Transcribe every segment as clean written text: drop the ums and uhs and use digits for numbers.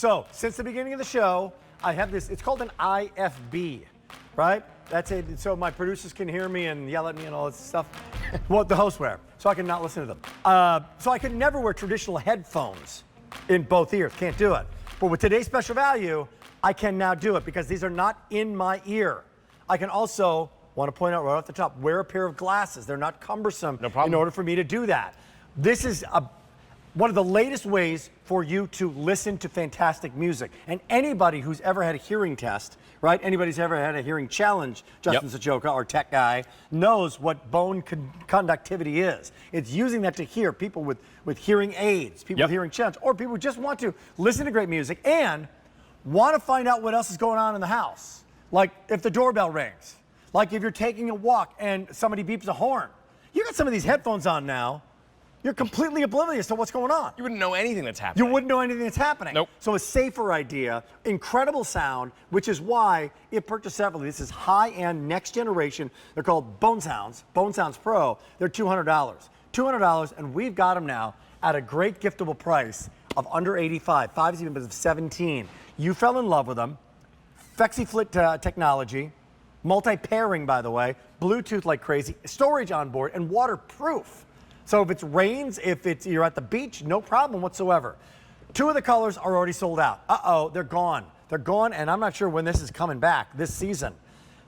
So since the beginning of the show, I have this, it's called an IFB, right? That's it, so my producers can hear me and yell at me and all this stuff. What the hosts wear, so I can not listen to them. So I could never wear traditional headphones in both ears, can't do it. But with today's special value, I can now do it because these are not in my ear. I can also, want to point out right off the top, wear a pair of glasses. They're not cumbersome in order for me to do that. This is one of the latest ways for you to listen to fantastic music. And anybody who's ever had a hearing test, right? Anybody who's ever had a hearing challenge, Justin Sajoka, our tech guy, knows what bone conductivity is. It's using that to hear people with hearing aids, people with hearing challenges, or people who just want to listen to great music and want to find out what else is going on in the house. Like if the doorbell rings, like if you're taking a walk and somebody beeps a horn. You got some of these headphones on now. You're completely oblivious to what's going on. You wouldn't know anything that's happening. You wouldn't know anything that's happening. Nope. So a safer idea, incredible sound, which is why it purchased separately. This is high-end, next generation. They're called BoneSoundz, BoneSoundz Pro. They're $200. $200, and we've got them now at a great giftable price of under 85, 5 even of 17. You fell in love with them. FlexiFlit technology, multi-pairing, by the way, Bluetooth like crazy, storage on board, and waterproof. So if it rains, if you're at the beach, no problem whatsoever. 2 of the colors are already sold out. Uh-oh, they're gone. They're gone, and I'm not sure when this is coming back this season.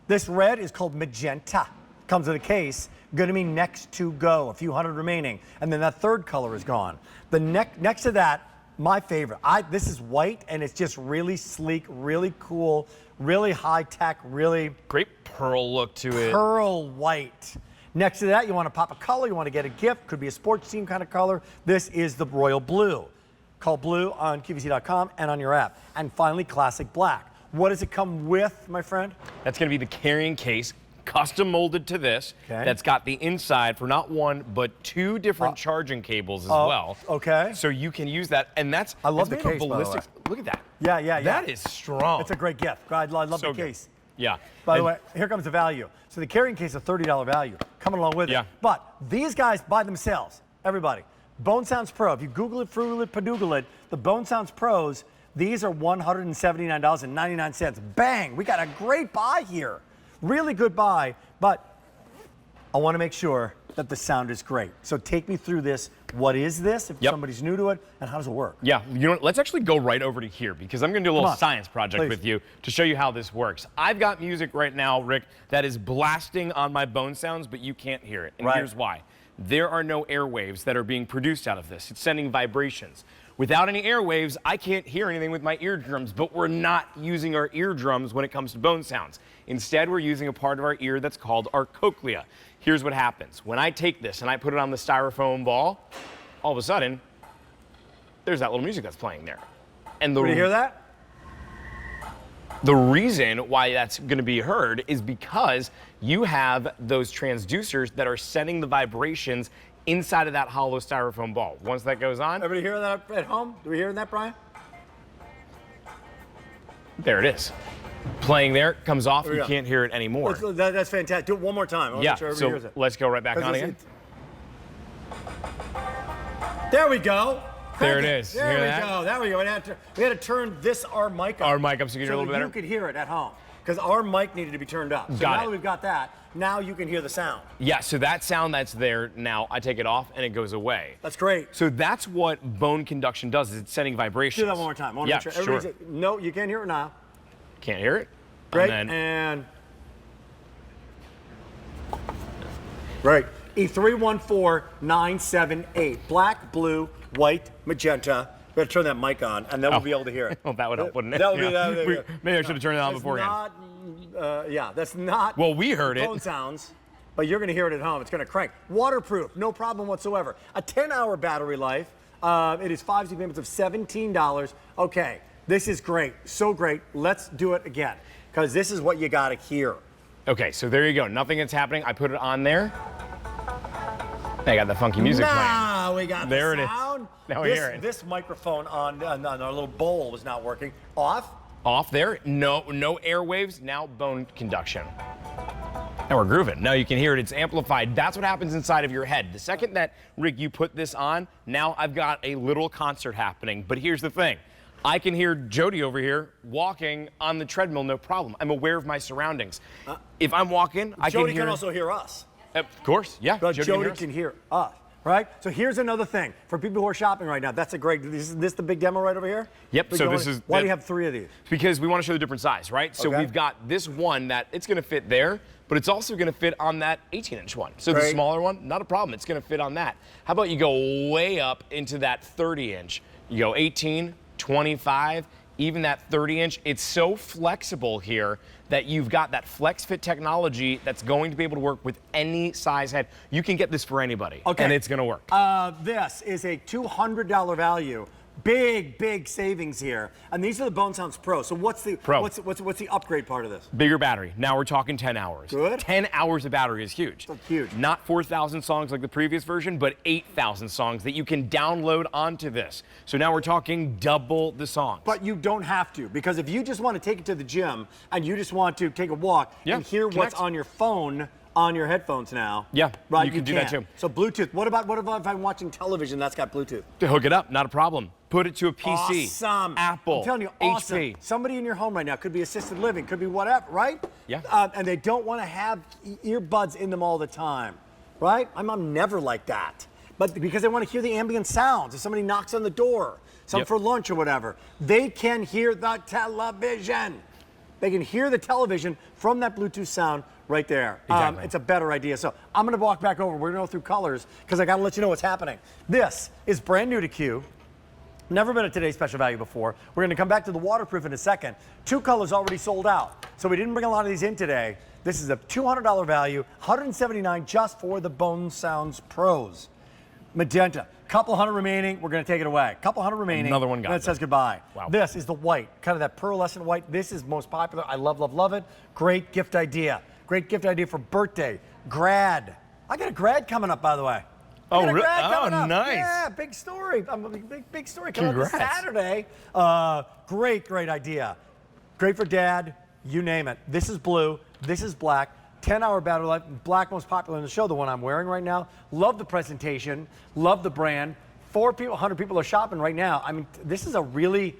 This red is called magenta. Comes in a case, gonna be next to go, a few hundred remaining. And then that third color is gone. The next to that, my favorite. This is white, and it's just really sleek, really cool, really high tech, really great pearl look to it. Pearl white. Next to that, you want to pop a color, you want to get a gift, could be a sports team kind of color. This is the royal blue. Call blue on QVC.com and on your app. And finally, classic black. What does it come with, my friend? That's going to be the carrying case, custom molded to this. Okay. That's got the inside for not 1, but 2 different charging cables as well. Okay. So you can use that, and that's I love the case, ballistics. Look at that. Yeah. That is strong. It's a great gift. I love the case. Yeah. By the way, here comes the value. So the carrying case is a $30 value coming along with it. But these guys by themselves, everybody, BoneSoundz Pro, if you Google it, Frugal it, Padoogle it, the BoneSoundz Pros, these are $179.99. Bang, we got a great buy here. Really good buy, but I want to make sure that the sound is great. So take me through this. What is this, if somebody's new to it, and how does it work? Yeah, you know what, let's actually go right over to here because I'm going to do a little science project with you to show you how this works. I've got music right now, Rick, that is blasting on my BoneSoundz, but you can't hear it. And here's why. There are no airwaves that are being produced out of this. It's sending vibrations. Without any airwaves, I can't hear anything with my eardrums, but we're not using our eardrums when it comes to BoneSoundz. Instead, we're using a part of our ear that's called our cochlea. Here's what happens. When I take this and I put it on the styrofoam ball, all of a sudden, there's that little music that's playing there. And Did you hear that? The reason why that's going to be heard is because you have those transducers that are sending the vibrations inside of that hollow styrofoam ball. Once that goes on. Everybody hear that at home? Do we hear that, Brian? There it is. Playing there, comes off, you can't hear it anymore. That's fantastic. Do it one more time. Yeah, so let's go right back on again. There we go. There it is. There we go. There we go. We had to turn our mic up. Our mic up so you can hear a little better. You could hear it at home because our mic needed to be turned up. So now that we've got that, now you can hear the sound. Yeah, so that sound that's there now, I take it off and it goes away. That's great. So that's what bone conduction does, is it's sending vibrations. Do that one more time. Yeah, sure. No, you can't hear it now. Can't hear it? Great, and right. E314978. Black, blue, white, magenta. We got to turn that mic on, and then we'll be able to hear it. Well, that would help, wouldn't it? That would be that. Maybe I should have turned it on beforehand. That's not. Well, we heard it. BoneSoundz, but you're going to hear it at home. It's going to crank. Waterproof, no problem whatsoever. A 10-hour battery life. It is 5 payments of $17. Okay, this is great. So great. Let's do it again, because this is what you got to hear. Okay, so there you go. Nothing that's happening. I put it on there. I got the funky music playing. We got there the sound. It is. Now we hear it. This microphone on our little bowl was not working. Off? Off there. No airwaves. Now bone conduction. Now we're grooving. Now you can hear it. It's amplified. That's what happens inside of your head. The second that, Rick, you put this on, now I've got a little concert happening. But here's the thing. I can hear Jody over here walking on the treadmill, no problem. I'm aware of my surroundings. If I'm walking, I can hear... Jody can also hear us. Of course, yeah. But Jody can hear us, right? So here's another thing. For people who are shopping right now, that's a great... Is this the big demo right over here? Yep, so this is... Why do you have 3 of these? Because we want to show the different size, right? So we've got this one that it's going to fit there, but it's also going to fit on that 18-inch one. So the smaller one, not a problem. It's going to fit on that. How about you go way up into that 30-inch? You go 18, 25, even that 30-inch. It's so flexible here that you've got that flex fit technology that's going to be able to work with any size head. You can get this for anybody, and it's going to work. This is a $200 value. Big savings here. And these are the BoneSoundz Pro. So what's the what's the upgrade part of this? Bigger battery. Now we're talking 10 hours. Good. 10 hours of battery is huge. So huge. Not 4,000 songs like the previous version, but 8,000 songs that you can download onto this. So now we're talking double the songs. But you don't have to, because if you just want to take it to the gym and you just want to take a walk and hear what's on your phone on your headphones now. Yeah, right, you can do that too. So Bluetooth. What about if I'm watching television that's got Bluetooth? To hook it up, not a problem. Put it to a PC. Awesome. Apple. I'm telling you, awesome. HP. Somebody in your home right now, could be assisted living, could be whatever, right? Yeah. And they don't want to have earbuds in them all the time, right? My mom never like that. But because they want to hear the ambient sounds. If somebody knocks on the door, for lunch or whatever, they can hear the television. They can hear the television from that Bluetooth sound right there. Exactly. It's a better idea. So I'm going to walk back over. We're going to go through colors because I got to let you know what's happening. This is brand new to Q. Never been a Today's Special Value before. We're going to come back to the waterproof in a second. 2 colors already sold out. So we didn't bring a lot of these in today. This is a $200 value, $179 just for the BoneSoundz Pros. Magenta. Couple hundred remaining. We're going to take it away. Couple hundred remaining. Another one got and it says goodbye. Wow. This is the white, kind of that pearlescent white. This is most popular. I love it. Great gift idea. Great gift idea for birthday, grad. I got a grad coming up, by the way. Oh, really? Oh, nice. Yeah, big story. Big story coming up this Saturday. Great idea. Great for dad. You name it. This is blue. This is black. 10-hour battery life. Black most popular in the show, the one I'm wearing right now. Love the presentation. Love the brand. 100 people are shopping right now. I mean, this is a really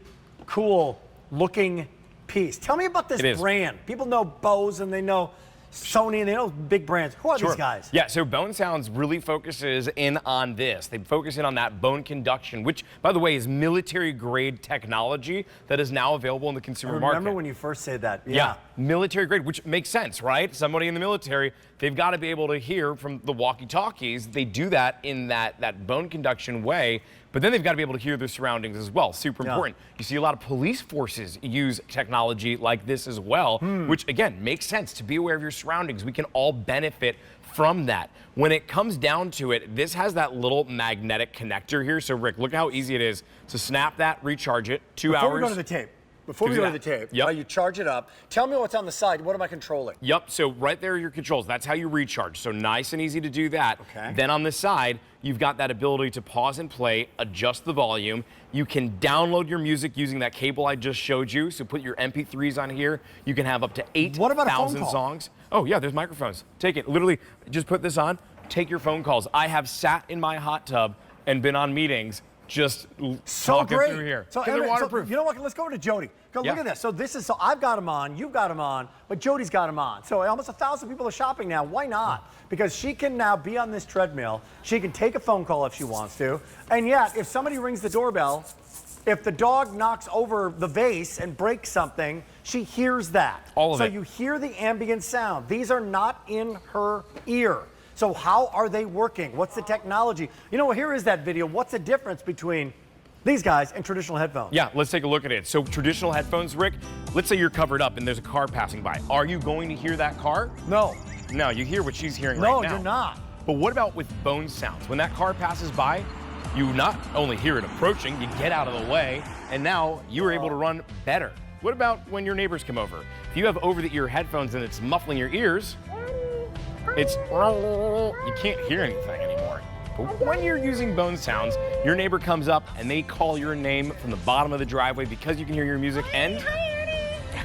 cool looking piece. Tell me about this brand. People know Bose and they know Sony and they know big brands. Who are these guys? Yeah, so BoneSoundz really focuses in on this. They focus in on that bone conduction, which, by the way, is military-grade technology that is now available in the consumer market. Remember when you first said that? Yeah, military-grade, which makes sense, right? Somebody in the military, they've got to be able to hear from the walkie-talkies. They do that in that bone conduction way, but then they've got to be able to hear their surroundings as well. Super important. You see a lot of police forces use technology like this as well, which, again, makes sense to be aware of your surroundings. We can all benefit from that. When it comes down to it, this has that little magnetic connector here. So, Rick, look how easy it is to snap that, recharge it, 2 hours. Before we go to the tape. Before we go to the tape, you charge it up. Tell me what's on the side. What am I controlling? Yep, so right there are your controls. That's how you recharge. So nice and easy to do that. Okay. Then on the side, you've got that ability to pause and play, adjust the volume. You can download your music using that cable I just showed you. So put your MP3s on here. You can have up to 8,000 songs. Oh yeah, there's microphones. Take it. Literally, just put this on. Take your phone calls. I have sat in my hot tub and been on meetings just talking through here. So they're waterproof. You know what? Let's go over to Jody. Look at this. So I've got them on, you've got them on, but Jody's got them on. So almost 1,000 people are shopping now. Why not? Because she can now be on this treadmill. She can take a phone call if she wants to. And yet, if somebody rings the doorbell, if the dog knocks over the vase and breaks something, she hears that. All of it. So you hear the ambient sound. These are not in her ear. So how are they working? What's the technology? You know, here is that video. What's the difference between these guys and traditional headphones? Yeah, let's take a look at it. So traditional headphones, Rick, let's say you're covered up and there's a car passing by. Are you going to hear that car? No. No, you hear what she's hearing right now. No, you're not. But what about with BoneSoundz? When that car passes by, you not only hear it approaching, you get out of the way, and now you are able to run better. What about when your neighbors come over? If you have over-the-ear headphones and it's muffling your ears, you can't hear anything anymore. But when you're using BoneSoundz, your neighbor comes up and they call your name from the bottom of the driveway because you can hear your music and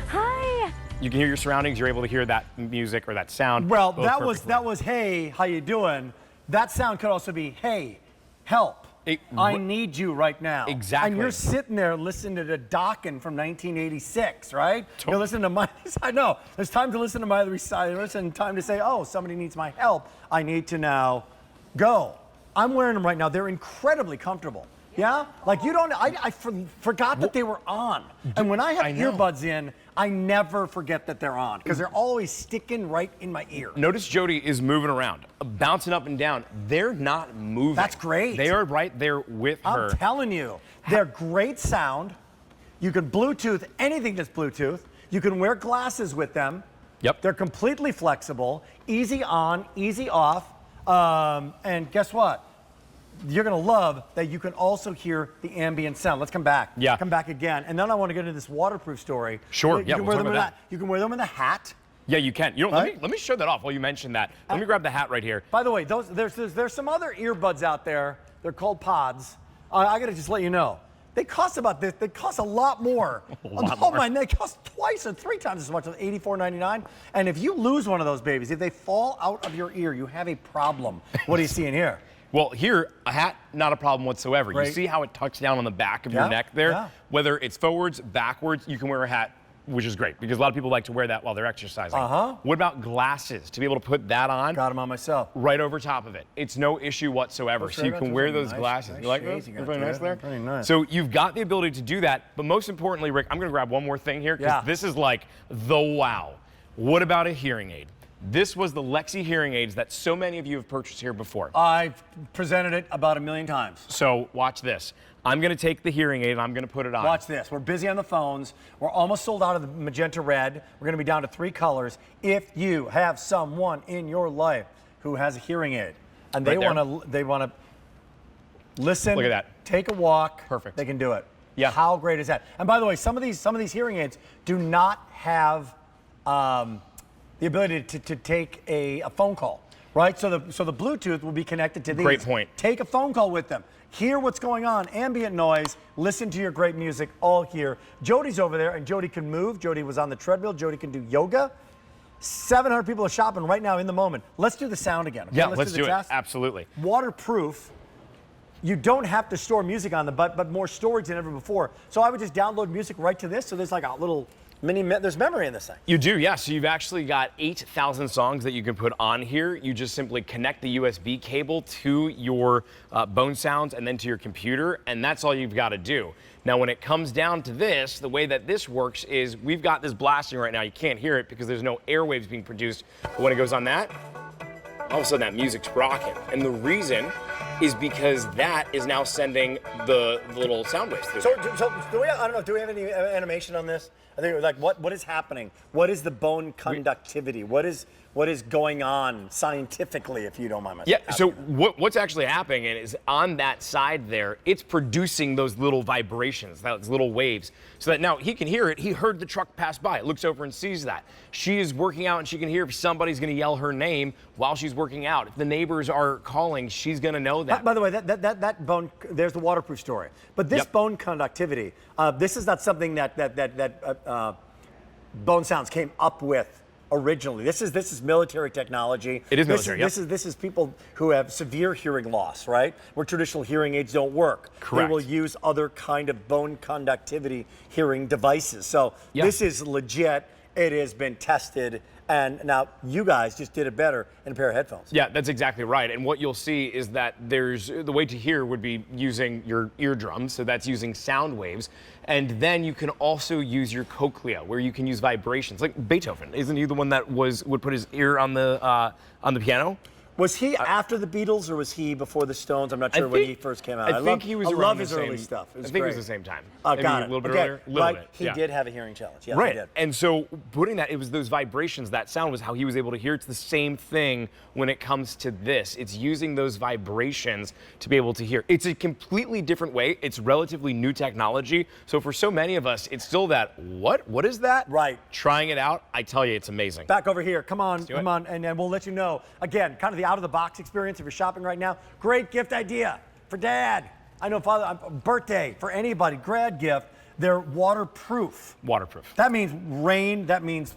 Hi. You can hear your surroundings. You're able to hear that music or that sound. Well, that was hey, how you doing? That sound could also be hey, help. I need you right now. Exactly. And you're sitting there listening to Dokken from 1986, right? You're listening to Miley Cyrus. I know. There's time to listen to Miley Cyrus and time to say, oh, somebody needs my help. I need to now go. I'm wearing them right now. They're incredibly comfortable. Yeah? Like you don't, I forgot that they were on. And when I have earbuds in, I never forget that they're on because they're always sticking right in my ear. Notice Jody is moving around, bouncing up and down. They're not moving. That's great. They are right there with her. I'm telling you, they're great sound. You can Bluetooth anything that's Bluetooth. You can wear glasses with them. Yep. They're completely flexible, easy on, easy off. And guess what? You're gonna love that you can also hear the ambient sound. Let's come back. Yeah. Come back again. And then I want to get into this waterproof story. Sure. You can wear them in that. You can wear them in the hat. Yeah, you can. You know, let me show that off while you mention that. Let me grab the hat right here. By the way, there's some other earbuds out there. They're called pods. I gotta just let you know. They cost about this. They cost a lot more. They cost twice or 3 times as much as $84.99. And if you lose one of those babies, if they fall out of your ear, you have a problem. What are you seeing here? Well, here, a hat, not a problem whatsoever. Right. You see how it tucks down on the back of your neck there? Yeah. Whether it's forwards, backwards, you can wear a hat, which is great because a lot of people like to wear that while they're exercising. What about glasses? To be able to put that on? Got them on myself. Right over top of it. It's no issue whatsoever. So you can wear those glasses. Nice you like shades those? you got Pretty nice there? Pretty nice. So you've got the ability to do that, but most importantly, Rick, I'm gonna grab one more thing here because this is like the wow. What about a hearing aid? This was the Lexi hearing aids that so many of you have purchased here before. I've presented it about 1 million times. So watch this. I'm gonna take the hearing aid and I'm gonna put it on. Watch this. We're busy on the phones. We're almost sold out of the magenta red. We're gonna be down to 3 colors. If you have someone in your life who has a hearing aid and they wanna listen, look at that. Take a walk. Perfect. They can do it. Yeah. How great is that? And by the way, some of these hearing aids do not have the ability to take a phone call, right? So the Bluetooth will be connected to these. Great point. Take a phone call with them. Hear what's going on, ambient noise, listen to your great music, all here. Jody's over there, and Jody can move. Jody was on the treadmill. Jody can do yoga. 700 people are shopping right now in the moment. Let's do the sound again. Okay? Yeah, let's do do the it. test. Absolutely. Waterproof. You don't have to store music on them, but more storage than ever before. So I would just download music right to this. So there's like a little there's memory in this thing. You do, yeah. So you've actually got 8,000 songs that you can put on here. You just simply connect the USB cable to your BoneSoundz and then to your computer, and that's all you've got to do. Now, when it comes down to this, the way that this works is we've got this blasting right now. You can't hear it because there's no airwaves being produced. But when it goes on that, all of a sudden that music's rocking. And the reason is because that is now sending the little sound waves through. So do we? I don't know. Do we have any animation on this? I think like what is happening? What is the bone conductivity? What is going on scientifically, if you don't mind my Yeah. So what's actually happening is on that side there, it's producing those little vibrations, those little waves, so that now he can hear it. He heard the truck pass by. Looks over and sees that. She is working out and she can hear if somebody's going to yell her name while she's working out. If the neighbors are calling, she's going to know that. By the way, that bone, there's the waterproof story. But this bone conductivity, this is not something that BoneSoundz came up with originally. This is military technology. It is military. This is people who have severe hearing loss, right? Where traditional hearing aids don't work. Correct. They will use other kind of bone conductivity hearing devices. So this is legit. It has been tested. And now you guys just did it better in a pair of headphones. Yeah, that's exactly right. And what you'll see is that there's the way to hear would be using your eardrums, so that's using sound waves. And then you can also use your cochlea, where you can use vibrations. Like Beethoven, isn't he the one that would put his ear on the piano? Was he after the Beatles or was he before the Stones? I'm not sure when he first came out. I think he was I around love the his same, early stuff. It was I think great. it was the same time. Got Maybe it. a little bit Okay. earlier. A little Right. bit. He did have a hearing challenge. Yes, right. he did. And so putting that, it was those vibrations, that sound was how he was able to hear. It's the same thing when it comes to this. It's using those vibrations to be able to hear. It's a completely different way. It's relatively new technology. So for so many of us, it's still that, what? What is that? Right. Trying it out, I tell you, it's amazing. Back over here. Come on, do come it. on. And then we'll let you know. Again, kind of the out-of-the-box experience if you're shopping right now. Great gift idea for Dad. I know, Father, birthday for anybody, grad gift. They're waterproof. Waterproof. That means rain, that means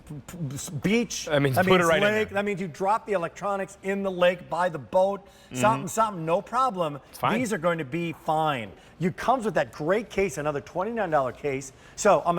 beach, That means put it right in lake, there. that means you drop the electronics in the lake by the boat, something, no problem. It's fine. These are going to be fine. It comes with that great case, another $29 case. So I'm going to